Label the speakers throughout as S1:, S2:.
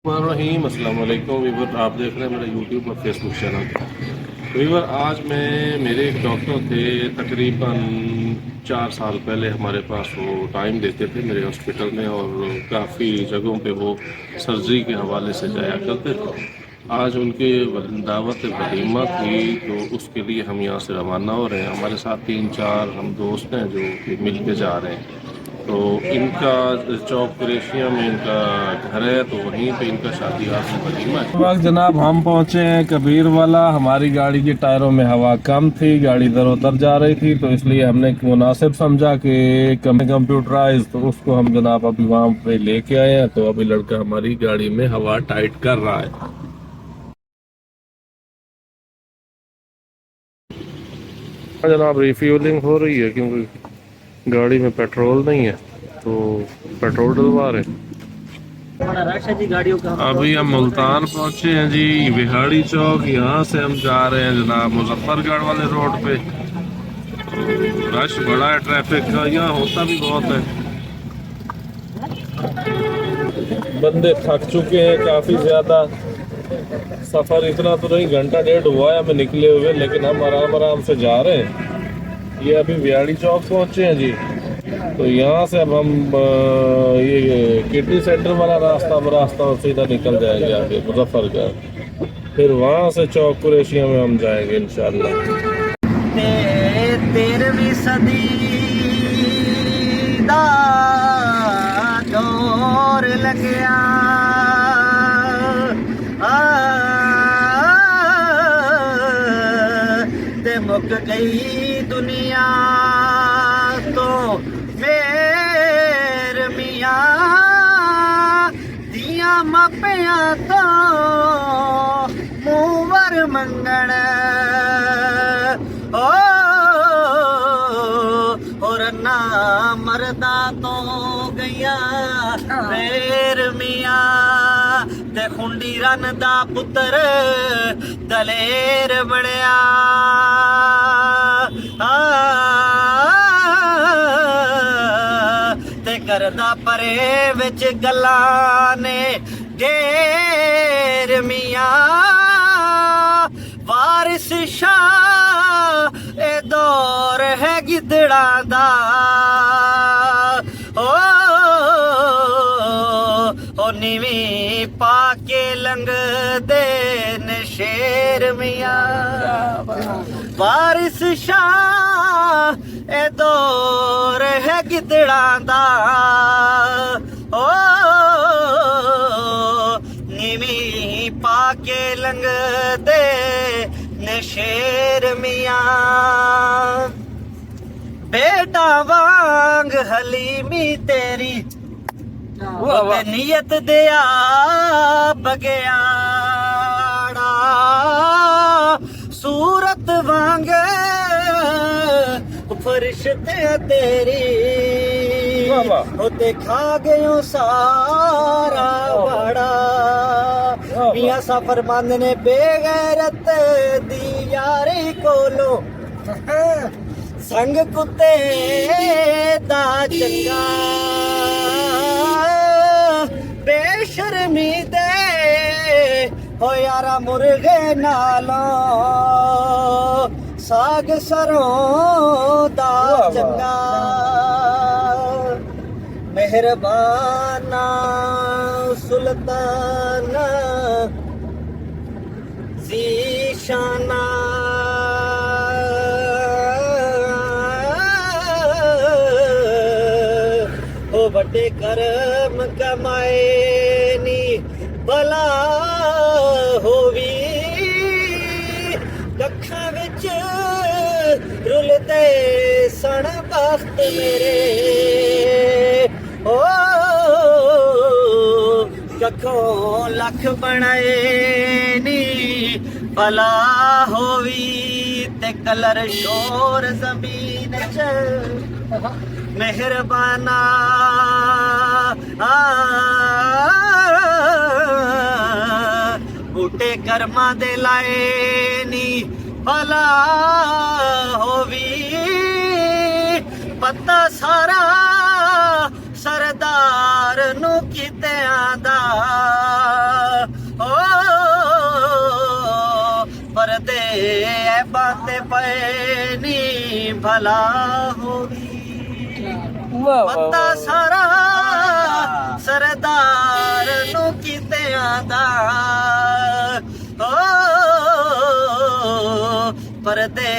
S1: रहीम अस्सलाम वालेकुम वीवर, आप देख रहे हैं मेरा यूट्यूब और फेसबुक चैनल। वीवर, आज मेरे एक डॉक्टर थे, तकरीबन 4 साल पहले हमारे पास वो टाइम देते थे मेरे हॉस्पिटल में, और काफ़ी जगहों पे वो सर्जरी के हवाले से जाया करते थे। आज उनकी दावत वलीमा थी, तो उसके लिए हम यहाँ से रवाना हो रहे हैं। हमारे साथ 3-4 हम दोस्त हैं जो कि मिल के जा रहे हैं। तो इनका चौक कुरैशिया में इनका घर है, तो वहीं पे इनका शादी वलीमा है। वक्त जनाब हम पहुंचे हैं कबीर वाला। हमारी गाड़ी के टायरों में हवा कम थी, गाड़ी इधर उधर जा रही थी, तो इसलिए हमने मुनासिब समझा कि कंप्यूटराइज, तो उसको हम जनाब अभी वहाँ पे लेके आए हैं। तो अभी लड़का हमारी गाड़ी में हवा टाइट कर रहा है। जनाब रिफ्यूलिंग हो रही है क्योंकि गाड़ी में पेट्रोल नहीं है, तो पेट्रोल डलवा रहे हैं।
S2: जी गाड़ियों का
S1: अभी हम मुल्तान पहुंचे हैं जी, बिहाड़ी चौक। यहाँ से हम जा रहे हैं जनाब मुजफ्फरगढ़ वाले रोड पे। तो रश बड़ा है ट्रैफिक का, यहाँ होता भी बहुत है। बंदे थक चुके हैं काफी ज्यादा। सफर इतना तो नहीं, घंटा डेढ़ हुआ है हमें निकले हुए, लेकिन हम आराम आराम से जा रहे हैं। ये अभी बिहाड़ी चौक पहुंचे हैं जी। तो यहाँ से अब हम ये किडनी सेंटर वाला रास्ता सीधा निकल जाएंगे आगे मुजफ्फरगढ़, फिर वहाँ से चौक कुरैशिया में हम जाएंगे इंशाल्लाह।
S2: 13वीं सदी दा दौर लग्या ते मुक गई दुनिया तो मेर मियां दिया मापिया तो मूवर मंगण और ना मरदा तो गया मेर मियां ते खुंडी रन दा पुत्र दलेर बनया ते करदा परे विच गल्लां ने ढेर मियां वारिस शाह ए दौर है गिदड़ा दा ओ नीवी पाके लंग दे ने शेर मियां वारिस शाह ए दौर है गिदड़ा दा ओ नीवी पाके लंग दे ने शेर मियां बेटा वांग हलीमी तेरी नीयत दिया बगयाड़ा सूरत वांग फरिश्ते तेरी देखा गयो सारा बड़ा मियां सफर बंद ने बेगैरत दी यारी कोलो संग कुत्ते दा चंगा बेशर्मी दे हो यारा मुर्गे नालों साग सरों दा चंगा मेहरबाना सुल्ताना ज़ीशाना हो बड़े करम कमाए नी भला होवी कखा विच रुलते सन बख्त मेरे ओ कखों लख बनाए नी भला होवी ते कलर शोर जमीन च मेहरबाना बूटे कर्मा दे लाए नी भला होवी पता सारा सरदार ਨੂੰ ਕਿਤਿਆਂ ਦਾ बातें पैनी भला होगी बंदा सारा सरदार नु किते आंदा परदे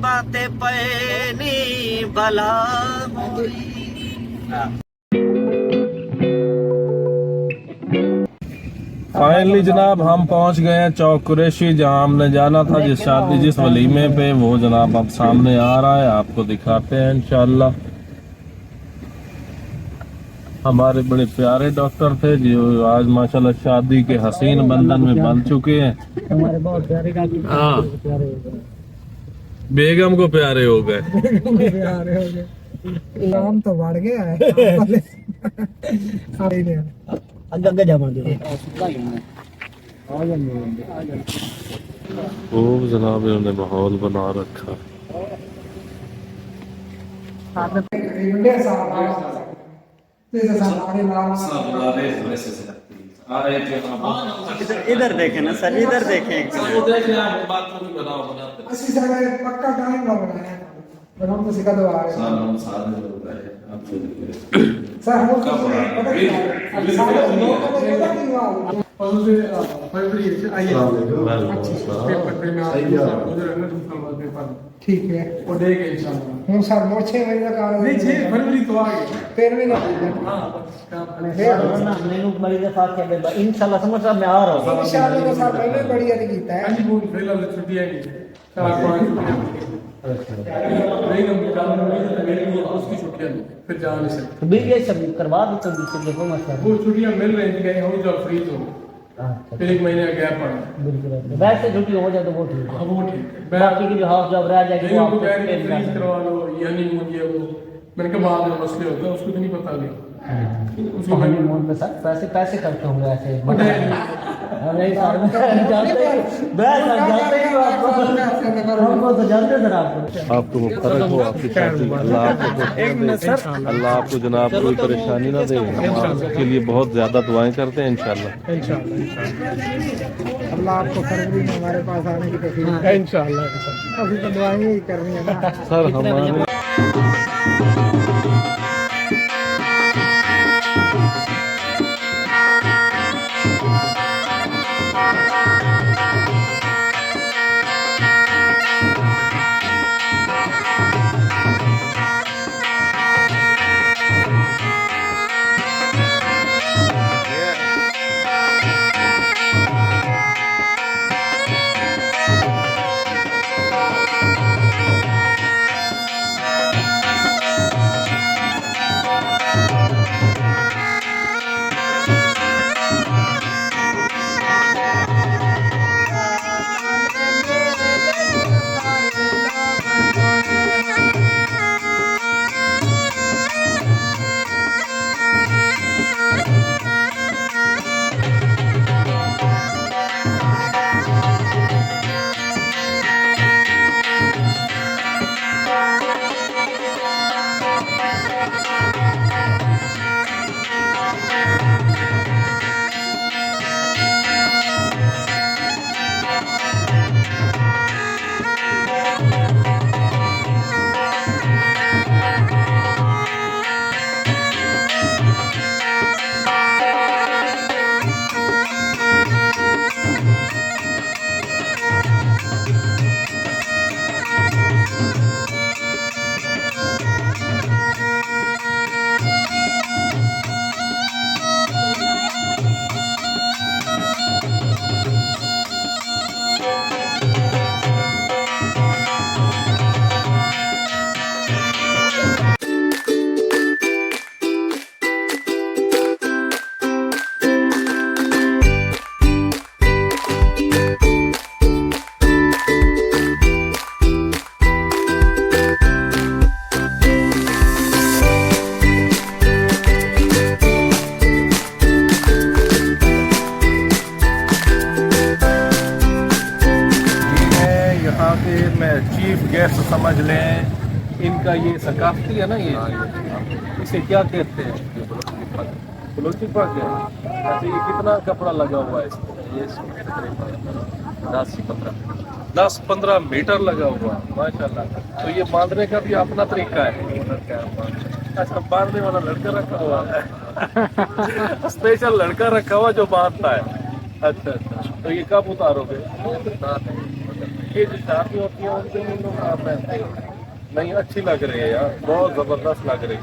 S2: बातें पैनी भला होगी।
S1: फाइनली जनाब हम पहुंच गए हैं चौक कुरैशी, जहां हमने जाना था जिस वलीमे पे, वो जनाब अब सामने आ रहा है, आपको दिखाते हैं इंशाल्लाह। हमारे बड़े प्यारे डॉक्टर थे जो आज माशाल्लाह शादी के हसीन बंधन में बंध चुके हैं।
S2: हमारे बहुत प्यारे डॉक्टर,
S1: हाँ,
S2: प्यारे हो गए,
S1: बेगम को प्यारे हो गए।
S2: प्यारे हो गए, काम तो बढ़ गया है। अग्गे जमा दे
S1: खूब जनाब इन्होंने माहौल बना रखा।
S2: इधर देखें ना सर, इधर देखें।
S3: पक्का टाइम लग रहा है, हम तो सिखा दो आ रहे हैं सर। हम ठीक है, वो देंगे इंशाल्लाह। हम सर 6 महीने का नहीं, 6 फरवरी तो आ गए, फिर भी
S2: इंशाल्लाह समझ मैं आ रहा हूँ
S3: इंशाल्लाह तो सर पहले बढ़िया नहीं कीता है।
S4: ਹਾਂਜੀ ਬਹੁਤ ਪਹਿਲਾਂ ਛੁੱਟੀਆਂ ਨਹੀਂ 4-5 नहीं हम काम में मेरी उसकी छुट्टियां फिर जा नहीं सकते,
S2: भी ये सब करवा दो तो देखो मसला
S4: वो छुट्टियां मिल रही थी, हम जब फ्री हो फिर 1 महीने का गैप पड़ा।
S2: बिल्कुल वैसे छुट्टी हो जाए तो वो ठीक है,
S4: वो ठीक है।
S2: बाकी की जो हाफ जॉब रह जाएगी वो आपको
S4: फ्रीज करवा लो, यानी मुझे वो मैंने कहा बाद में मसले होते हैं, उसको तो नहीं पता नहीं उसको मैंने
S2: हनीमून में सर पैसे खर्च होंगे ऐसे नहीं सर हमको तो जानते सर आपको
S1: आपको मुबारक हो आपकी शादी, अल्लाह आपको अल्लाह आपको जनाब कोई परेशानी ना दे। हम आपके लिए बहुत ज्यादा दुआएं करते हैं इंशाल्लाह।
S3: अल्लाह आपको फरवरी में हमारे पास आने की तौफीक दे इंशाल्लाह। अभी तो दुआएं ही करनी है ना
S1: सर। हमारे चीफ गेस्ट समझ लें, इनका ये सकाफती है ना, ये इसे क्या कहते हैं, बलोची पग है। अच्छा, ये कितना कपड़ा लगा हुआ है इसको?
S5: ये तकरीबन
S1: 10-15 मीटर लगा हुआ, माशाल्लाह। तो ये बांधने का भी अपना तरीका है। अच्छा, बांधने वाला लड़का रखा हुआ है स्पेशल लड़का रखा हुआ जो बांधता है। अच्छा अच्छा, तो ये कब उतारोगे? ये जो शादी होती है उनके लिए लोग पहनते हैं। नहीं, अच्छी लग रही है यार, बहुत जबरदस्त लग रही है।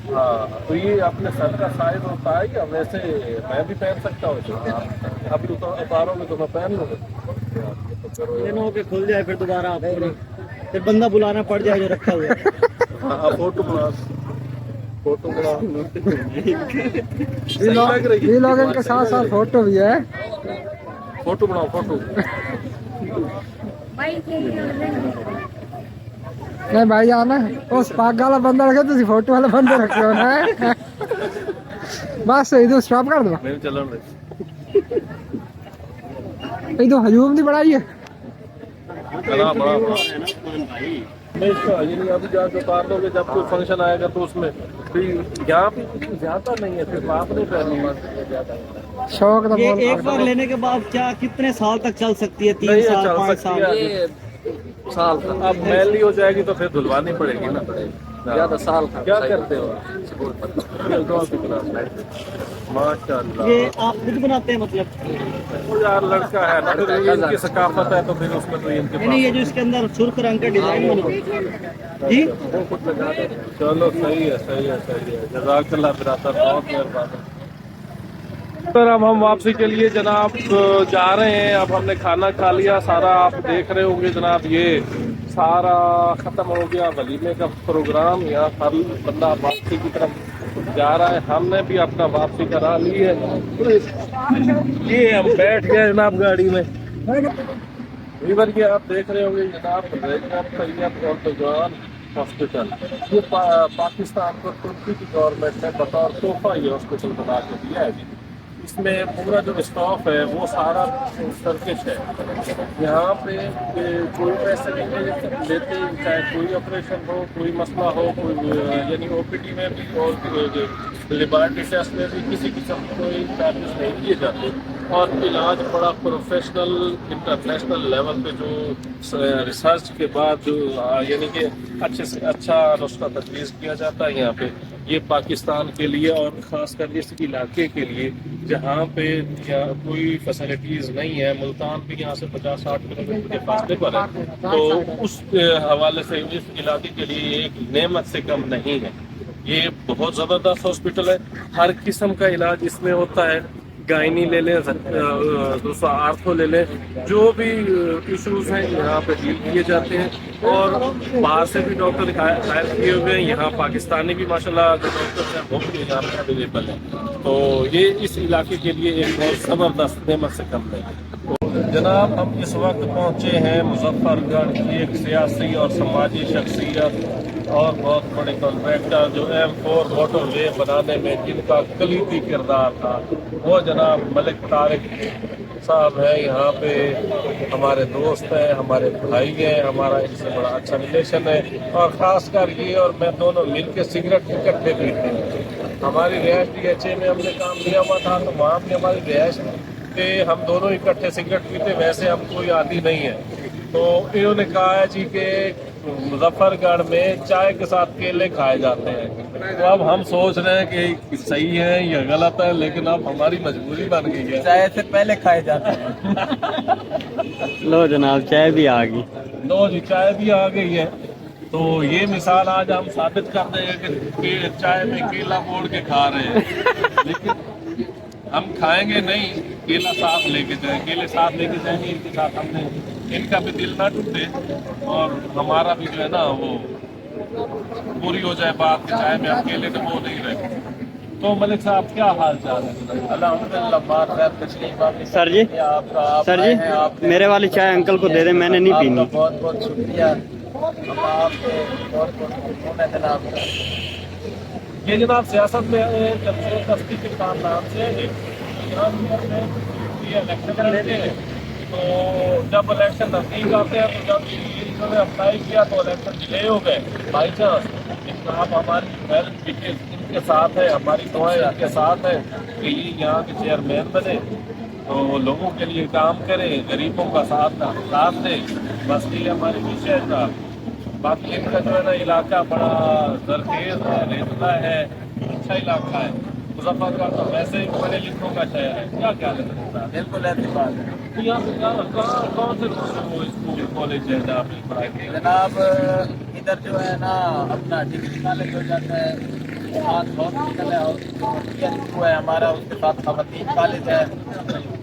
S1: हाँ, तो ये अपने सर का साइज होता है या वैसे मैं भी पहन सकता हूँ? अभी उतारोगे तो मैं पहन लूँगा।
S2: दिन हो के खुल जाए फिर दोबारा आपको फिर बंदा बुलाना पड़ जाए जो रखा हुआ है।
S1: हाँ, फोटो बना
S3: ये लोगों के साथ साथ फोटो भी है।
S1: फोटो बनाओ, फोटो।
S3: नहीं भाई आना उस पाग वाला बंदा रखे तुम फोटो वाला बंदा रखे हो ना बस इधर स्टॉप कर दो।
S1: नहीं चलन
S3: इधर हजूम नहीं बढ़ाई है।
S1: बड़ा ये नहीं, अभी जाके उतार दोगे जब कोई फंक्शन आएगा तो उसमें फिर यहाँ भी ज्यादा नहीं है, सिर्फ आपने पहनी ज्यादा।
S3: शौक तो
S2: ये
S3: बहुत
S2: एक बार लेने के बाद क्या कितने साल तक चल सकती है? 3 साल 5 साल?
S5: साल का।
S1: अब मैली हो जाएगी तो फिर धुलवानी पड़ेगी ना।
S5: ज्यादा साल का।
S1: क्या करते हो? माशाल्लाह।
S2: ये आप खुद बनाते हैं मतलब?
S1: वो यार लड़का है ना, फिर इनकी सकाफत है तो फिर उसमें तो इनके
S2: नहीं ये जो इसके अंदर सुर्ख रंग का डिजाइन बना जी।
S1: चलो सही है, सही है, सही है। जज़ाकल्लाह बिरादर, बहुत मेहरबानी। सर अब हम वापसी के लिए जनाब जा रहे हैं। अब हमने खाना खा लिया सारा, आप देख रहे होंगे जनाब ये सारा ख़त्म हो गया वलीमे का प्रोग्राम। यहाँ हर बंदा वापसी की तरफ जा रहा है, हमने भी अपना वापसी करा ली है। ये हम बैठ गए जनाब गाड़ी में। इधर ये आप देख रहे होंगे जनाब रेजनब तैयब एर्दोगान हॉस्पिटल। ये पाकिस्तान को तुर्की की गवर्नमेंट ने बतौर तोहफा ये हॉस्पिटल बना के दिया है। इसमें पूरा जो स्टाफ है वो सारा टर्किश है। यहाँ पे कोई पैसे नहीं लेते, चाहे कोई ऑपरेशन हो, कोई मसला हो, कोई यानी ओपीडी में भी और लेबॉरेटरी टेस्ट में भी किसी किस्म के कोई चार्जेस नहीं दिए जाते। और इलाज बड़ा प्रोफेशनल इंटरनेशनल लेवल पे जो रिसर्च के बाद जो यानी कि अच्छे से अच्छा नुस्खा तजवीज़ किया जाता है यहाँ पे। ये पाकिस्तान के लिए और ख़ासकर इस इलाके के लिए जहाँ पे कोई फैसिलिटीज़ नहीं है। मुल्तान भी यहाँ से 50-60 किलोमीटर के फासले पर है, तो उस हवाले से इस इलाके के लिए एक नेमत से कम नहीं है। ये बहुत ज़बरदस्त हॉस्पिटल है, हर किस्म का इलाज इसमें होता है। गायनी ले लें, दूसरा आर्थो ले लें, जो भी इशूज़ हैं यहाँ पे डील किए जाते हैं। और बाहर से भी डॉक्टर हायर किए हुए हैं, यहाँ पाकिस्तानी भी माशाल्लाह जो डॉक्टर हैं वो भी यहाँ पे अवेलेबल हैं। तो ये इस इलाके के लिए एक बहुत ज़बरदस्त नेमत से कम है। तो जनाब हम इस वक्त पहुँचे हैं मुजफ्फरगढ़ की एक सियासी और समाजी शख्सियत और बहुत बड़े कॉन्ट्रैक्टर जो M4 मोटरवे बनाने में जिनका कलीदी किरदार था वो जनाब मलिक तारिक साहब हैं। यहाँ पे हमारे दोस्त हैं, हमारे भाई हैं, हमारा इनसे बड़ा अच्छा रिलेशन है। और ख़ासकर ये और मैं दोनों मिल के सिगरेट इकट्ठे पीते हैं। हमारी रिहाइश DHA में हमने काम लिया हुआ था, तो वहाँ भी हमारी रिहाइश पे हम दोनों इकट्ठे सिगरेट पीते। वैसे हम कोई आदी नहीं है। तो इन्होंने कहा है जी कि मुजफ्फरगढ़ में चाय के साथ केले खाए जाते हैं। तो अब हम सोच रहे हैं कि सही है या गलत है, लेकिन अब हमारी मजबूरी बन गई है।
S2: चाय से पहले खाए जाते हैं।
S5: लो जनाब चाय भी आ गई।
S1: लो जी चाय भी आ गई है। तो ये मिसाल आज हम साबित कर देंगे कि चाय में केला बोड़ के खा रहे हैं, लेकिन हम खाएंगे नहीं, केला साथ लेके जाएंगे, केले साथ लेके जाएंगे। इनके साथ हमने इनका भी दिल ना टूटे और हमारा भी जो है ना वो पूरी हो जाए बात कि चाय में अकेले तो वो नहीं रहे। तो मलिक साहब क्या हाल चाल है? अल्हम्दुलिल्लाह।
S5: सर जी, सर जी मेरे वाली चाय अंकल को दे दे, मैंने नहीं पीनी।
S2: बहुत बहुत शुक्रिया। हम आपके बहुत बहुत जनाब।
S1: ये जनाब सियासत में जबरदस्ती के काम नाम से इलेक्शन लेते हैं। तो जब इलेक्शन नजदीक आते हैं तो जब इन्होंने अप्लाई किया तो इलेक्शन डिले हो गए बाई चांस। लेकिन आप हमारी हेल्प इनके साथ है, हमारी दुआएं इनके साथ है कि ये यहाँ के चेयरमैन बने। تو لوگوں کے لیے کام کریں، غریبوں کا ساتھ دیں، بس یہ ہماری وشے تھا۔ باقی ان کا جو ہے نا علاقہ بڑا زرخیز ہے، ریتلا ہے، اچھا علاقہ ہے۔ مظفر کا تو ویسے ہی پڑھے لکھوں کا شہر ہے، کیا خیال ہے؟
S2: بالکل ایسی بات ہے
S1: یہاں پہ کہاں کون سے اسکول کالج ہے جہاں پہ پڑھائی کی؟
S2: جناب۔ ادھر جو ہے نا اپنا ڈگری کالج ہو جاتا ہے، ساتھ ہاسپٹل ہے، ہاسپٹل ہے ہمارا، اس کے ساتھ خواتین کالج ہے۔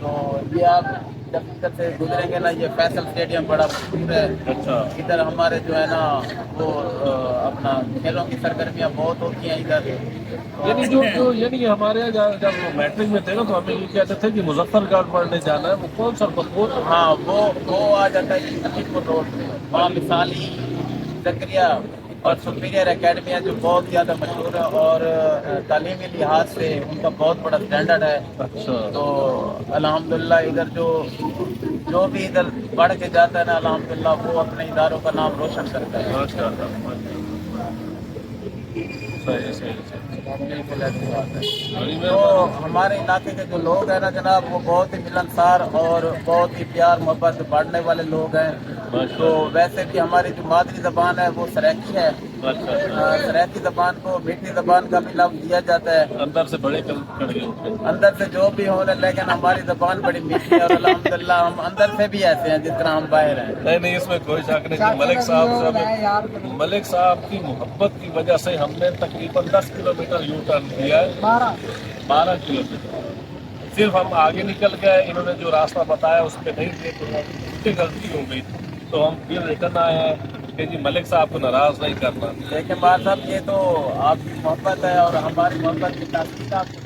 S2: تو یہ آپ جب ادھر سے گزریں گے نا، یہ فیصل اسٹیڈیم بڑا مشہور ہے۔
S1: اچھا،
S2: ادھر ہمارے جو ہے نا وہ اپنا کھیلوں کی سرگرمیاں بہت ہوتی ہیں ادھر۔
S1: یعنی ہمارے یہاں جب میٹرک میں تھے نا تو ہمیں یہ کہتے تھے کہ مظفر گڑھ پڑھنے جانا ہے، وہ کون سا بخور؟
S2: ہاں وہ آ جاتا ہے عقیل روڈ پہ، وہاں مثالی زکریہ اور سپیریئر اکیڈمیاں جو بہت زیادہ مشہور ہے اور تعلیمی لحاظ سے ان کا بہت بڑا اسٹینڈرڈ ہے۔
S1: اچھا،
S2: تو الحمدللہ ادھر جو بھی ادھر پڑھ کے جاتا ہے نا، الحمدللہ وہ اپنے اداروں کا نام روشن کرتا ہے۔
S1: ماشاء اللہ، صحیح۔
S2: بالکل ایسی بات ہے۔
S1: بڑی
S2: تو ہمارے علاقے کے جو لوگ ہیں نا جناب، وہ بہت ہی ملنسار اور بہت ہی پیار محبت سے پڑھنے والے لوگ ہیں۔ تو ویسے بھی ہماری جو مادری زبان ہے وہ سرائکی ہے۔ سرائکی زبان کو میٹھی زبان کا بھی لفظ دیا جاتا ہے۔
S1: اندر سے بڑے کڑے ہوتے ہیں۔
S2: اندر سے جو بھی ہو رہا ہے، لیکن ہماری زبان بڑی میٹھی ہے اور الحمدللہ ہم اندر سے بھی ایسے ہیں جس طرح ہم باہر ہیں۔
S1: نہیں، اس میں کوئی شک نہیں کہ ملک صاحب کی محبت کی وجہ سے ہم نے تقریباً 10 کلومیٹر یو ٹرن کیا ہے، 12 کلومیٹر۔ صرف ہم آگے نکل گئے، انہوں نے جو راستہ بتایا اس پہ نہیں تھے، تو اس سے غلطی ہو گئی، تو ہم پھر ریٹرن آئے ہیں کہ جی ملک صاحب کو ناراض نہیں کرنا۔
S2: لیکن بات صاحب یہ تو آپ کی محبت ہے اور ہماری محبت کی تاثیر آپ کو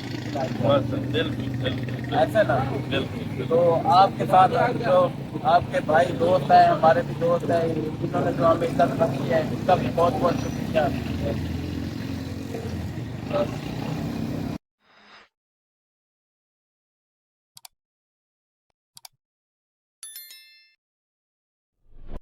S1: بالکل
S2: ایسا نا۔
S1: بالکل۔
S2: تو آپ کے ساتھ جو آپ کے بھائی دوست ہیں، ہمارے بھی دوست ہیں، جنہوں نے جو ہمیں عزت رکھی ہے، اس کا بھی بہت بہت شکریہ۔